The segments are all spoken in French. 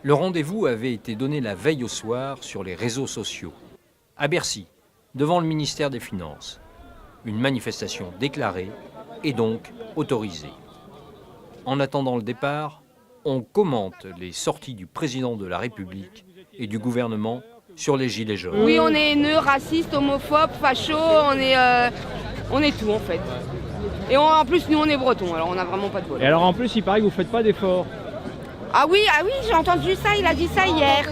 Le rendez-vous avait été donné la veille au soir sur les réseaux sociaux. À Bercy, devant le ministère des Finances. Une manifestation déclarée et donc autorisée. En attendant le départ, on commente les sorties du président de la République et du gouvernement sur les gilets jaunes. Oui, on est haineux, raciste, homophobe, facho, on est tout en fait. Et en plus, nous on est bretons, alors on n'a vraiment pas de bol. Et alors en plus, il paraît que vous faites pas d'efforts. Ah oui, j'ai entendu ça, il a dit ça hier.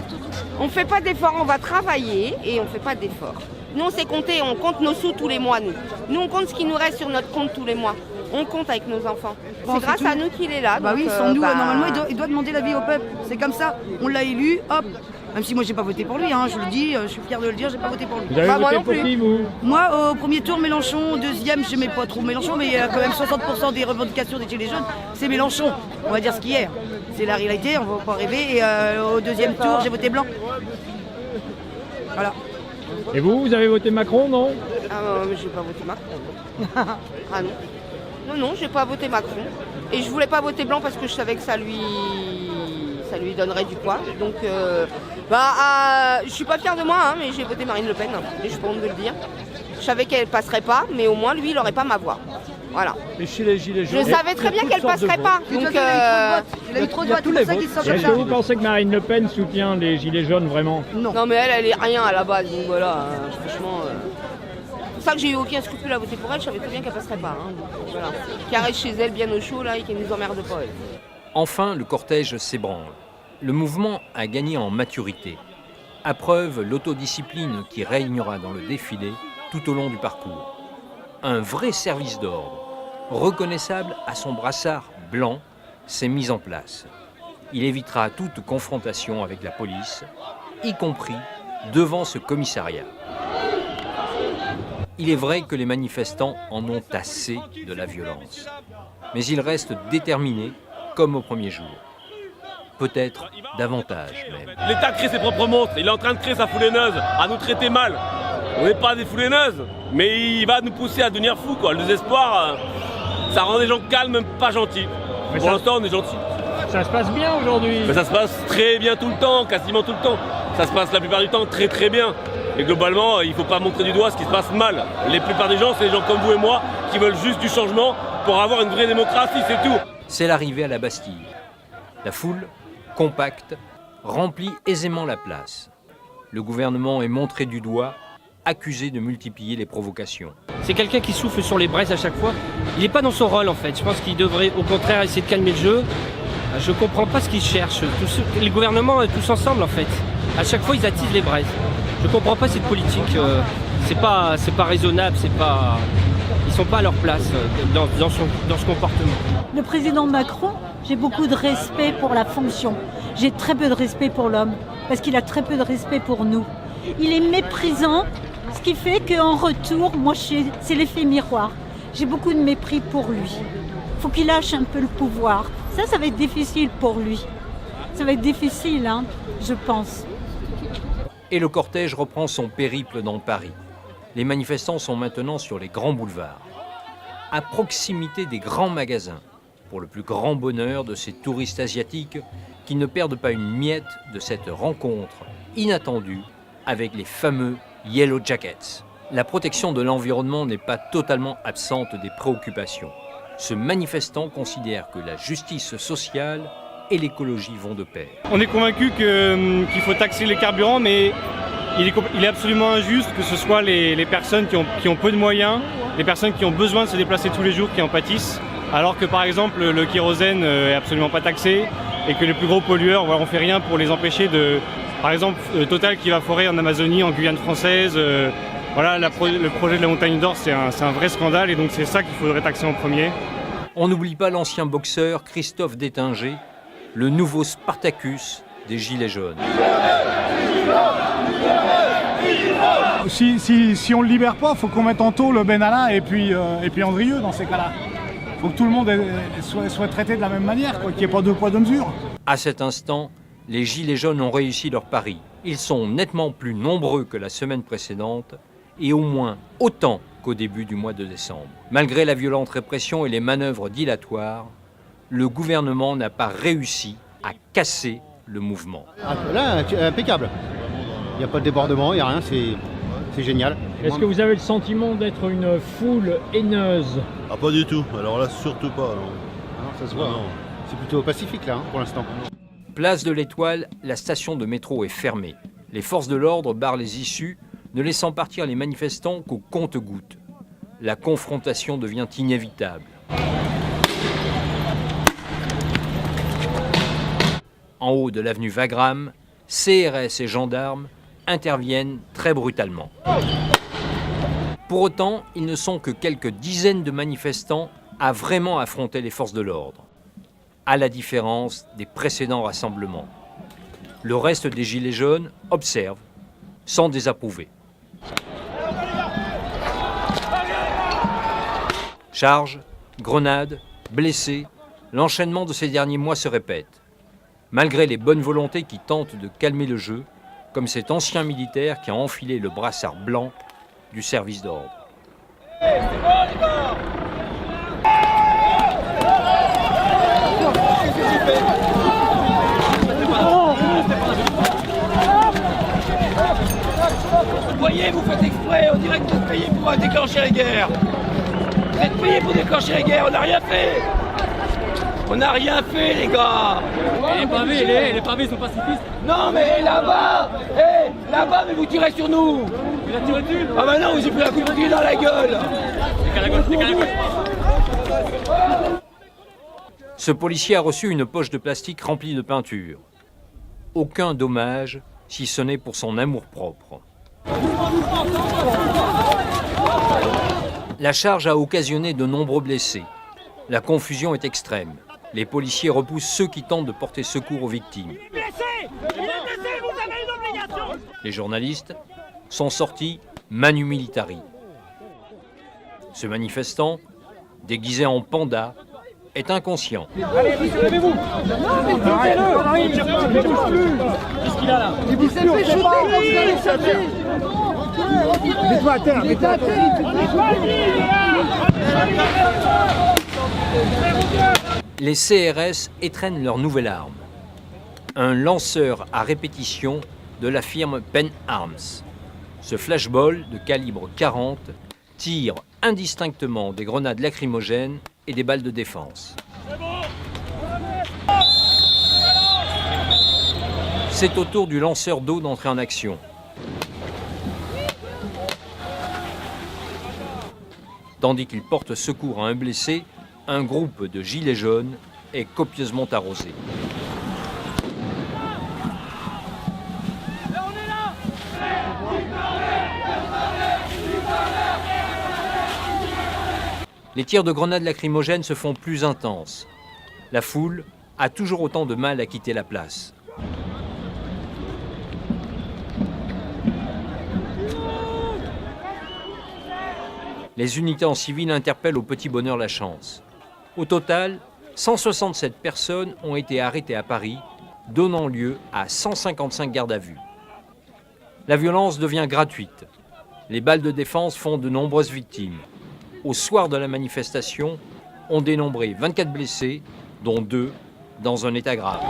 On fait pas d'efforts, on va travailler et on fait pas d'efforts. Nous on sait compter, on compte nos sous tous les mois, nous. Nous on compte ce qui nous reste sur notre compte tous les mois. On compte avec nos enfants. C'est grâce à nous qu'il est là. Bah donc, oui, sans nous, normalement il doit demander l'avis au peuple. C'est comme ça, on l'a élu, hop. Même si moi j'ai pas voté pour lui, hein, je le dis, je suis fier de le dire, j'ai pas voté pour lui. Vous avez Bah, moi voté non pour plus. qui, vous? Moi au premier tour Mélenchon, au deuxième j'aimais pas trop Mélenchon, mais il y a quand même 60% des revendications des gilets jaunes, c'est Mélenchon. On va dire ce qu'il y a. C'est la réalité, on va pas rêver. Et au deuxième tour j'ai voté blanc. Voilà. Et vous avez voté Macron, non? Ah mais j'ai pas voté Macron. Ah non. Non, j'ai pas voté Macron. Et je voulais pas voter blanc parce que je savais que ça lui donnerait du poids. Donc, je suis pas fière de moi, hein, mais j'ai voté Marine Le Pen. Et je peux honte de le dire. Je savais qu'elle passerait pas, mais au moins lui, il aurait pas ma voix. Voilà. Et chez les gilets jaunes, Je savais très bien qu'elle passerait pas. Donc, Donc, il a eu trop de votes, c'est pour ça qu'il se sent comme Est-ce ça. que vous pensez que Marine Le Pen soutient les gilets jaunes vraiment? Non. non, mais elle est rien à la base. Donc voilà, franchement. C'est pour ça que j'ai eu aucun scrupule à voter pour elle. Je savais très bien qu'elle passerait pas. Hein, donc, voilà. Qu'elle reste chez elle bien au chaud là et qu'elle nous emmerde pas. Elle. Enfin, le cortège s'ébranle. Le mouvement a gagné en maturité. À preuve l'autodiscipline qui régnera dans le défilé tout au long du parcours. Un vrai service d'ordre, reconnaissable à son brassard blanc, s'est mis en place. Il évitera toute confrontation avec la police, y compris devant ce commissariat. Il est vrai que les manifestants en ont assez de la violence. Mais ils restent déterminés comme au premier jour. Peut-être davantage même. L'État crée ses propres monstres, il est en train de créer sa foulaineuse, à nous traiter mal. On n'est pas des foulaineuses, mais il va nous pousser à devenir fous, quoi. Le désespoir, ça rend les gens calmes, pas gentils. Mais Pour ça- l'instant, on est gentils. Ça se passe bien aujourd'hui. Mais ça se passe très bien tout le temps, quasiment tout le temps. Ça se passe la plupart du temps très très bien. Et globalement, il ne faut pas montrer du doigt ce qui se passe mal. La plupart des gens, c'est des gens comme vous et moi qui veulent juste du changement pour avoir une vraie démocratie, c'est tout. C'est l'arrivée à la Bastille. La foule, compacte, remplit aisément la place. Le gouvernement est montré du doigt, accusé de multiplier les provocations. C'est quelqu'un qui souffle sur les braises à chaque fois. Il n'est pas dans son rôle en fait. Je pense qu'il devrait au contraire essayer de calmer le jeu. Je comprends pas ce qu'ils cherchent. Les gouvernements tous ensemble en fait. À chaque fois ils attisent les braises. Je comprends pas cette politique. C'est pas raisonnable. Ils sont pas à leur place dans ce comportement. Le président Macron, j'ai beaucoup de respect pour la fonction. J'ai très peu de respect pour l'homme, parce qu'il a très peu de respect pour nous. Il est méprisant, ce qui fait qu'en retour, moi, c'est l'effet miroir. J'ai beaucoup de mépris pour lui. Il faut qu'il lâche un peu le pouvoir. Ça va être difficile pour lui. Ça va être difficile, hein, je pense. Et le cortège reprend son périple dans Paris. Les manifestants sont maintenant sur les grands boulevards, à proximité des grands magasins, pour le plus grand bonheur de ces touristes asiatiques qui ne perdent pas une miette de cette rencontre inattendue avec les fameux Yellow Jackets. La protection de l'environnement n'est pas totalement absente des préoccupations. Ce manifestant considère que la justice sociale et l'écologie vont de pair. On est convaincu qu'il faut taxer les carburants, mais il est absolument injuste que ce soit les personnes qui ont peu de moyens, les personnes qui ont besoin de se déplacer tous les jours qui en pâtissent, alors que par exemple le kérosène est absolument pas taxé et que les plus gros pollueurs, on fait rien pour les empêcher de... Par exemple, Total qui va forer en Amazonie, en Guyane française, le projet de la Montagne d'Or, c'est un vrai scandale et donc c'est ça qu'il faudrait taxer en premier. On n'oublie pas l'ancien boxeur Christophe Détinger, le nouveau Spartacus des Gilets jaunes. Si on ne le libère pas, il faut qu'on mette en taule Benalla et puis Andrieux dans ces cas-là. Il faut que tout le monde soit traité de la même manière, qu'il n'y ait pas deux poids deux mesures. À cet instant, les Gilets jaunes ont réussi leur pari. Ils sont nettement plus nombreux que la semaine précédente et au moins autant qu'au début du mois de décembre. Malgré la violente répression et les manœuvres dilatoires, le gouvernement n'a pas réussi à casser le mouvement. Là, impeccable. Il n'y a pas de débordement, il n'y a rien, c'est génial. Est-ce que vous avez le sentiment d'être une foule haineuse? Ah, pas du tout. Alors là, surtout pas. Non. Non, ça se voit. Non. C'est plutôt pacifique là, pour l'instant. Place de l'Étoile, la station de métro est fermée. Les forces de l'ordre barrent les issues, ne laissant partir les manifestants qu'au compte-gouttes. La confrontation devient inévitable. En haut de l'avenue Wagram, CRS et gendarmes interviennent très brutalement. Pour autant, ils ne sont que quelques dizaines de manifestants à vraiment affronter les forces de l'ordre, à la différence des précédents rassemblements. Le reste des Gilets jaunes observe, sans désapprouver. Charges, grenades, blessés, l'enchaînement de ces derniers mois se répète. Malgré les bonnes volontés qui tentent de calmer le jeu, comme cet ancien militaire qui a enfilé le brassard blanc du service d'ordre. Vous voyez, vous faites exprès, on dirait que vous êtes payé pour déclencher la guerre. Vous êtes payé pour déclencher la guerre, on n'a rien fait. On n'a rien fait, les gars. Les pavés sont pacifistes. Non, mais là-bas, là-bas, mais vous tirez sur nous. Vous avez tiré dessus? Ah bah non, vous avez pris un coup de pied dans la gueule. Ce policier a reçu une poche de plastique remplie de peinture. Aucun dommage, si ce n'est pour son amour-propre. La charge a occasionné de nombreux blessés. La confusion est extrême. Les policiers repoussent ceux qui tentent de porter secours aux victimes. Les journalistes sont sortis manu militari. Ce manifestant, déguisé en panda, est inconscient. Allez, levez-vous. Non, mais quittez-le. Qu'est-ce qu'il a là? Il s'est fait shooter. Mets-toi à terre, mets-toi à terre. Les CRS étrennent leur nouvelle arme. Un lanceur à répétition de la firme Penn Arms. Ce flashball de calibre 40 tire indistinctement des grenades lacrymogènes et des balles de défense. C'est au tour du lanceur d'eau d'entrer en action. Tandis qu'il porte secours à un blessé, un groupe de gilets jaunes est copieusement arrosé. Les tirs de grenades lacrymogènes se font plus intenses. La foule a toujours autant de mal à quitter la place. Les unités en civil interpellent au petit bonheur la chance. Au total, 167 personnes ont été arrêtées à Paris, donnant lieu à 155 gardes à vue. La violence devient gratuite. Les balles de défense font de nombreuses victimes. Au soir de la manifestation, on dénombrait 24 blessés, dont 2 dans un état grave.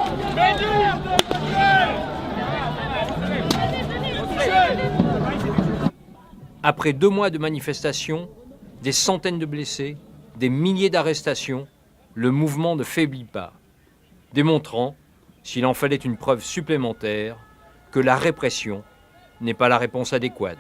Après 2 mois de manifestations, des centaines de blessés, des milliers d'arrestations, le mouvement ne faiblit pas, démontrant, s'il en fallait une preuve supplémentaire, que la répression n'est pas la réponse adéquate.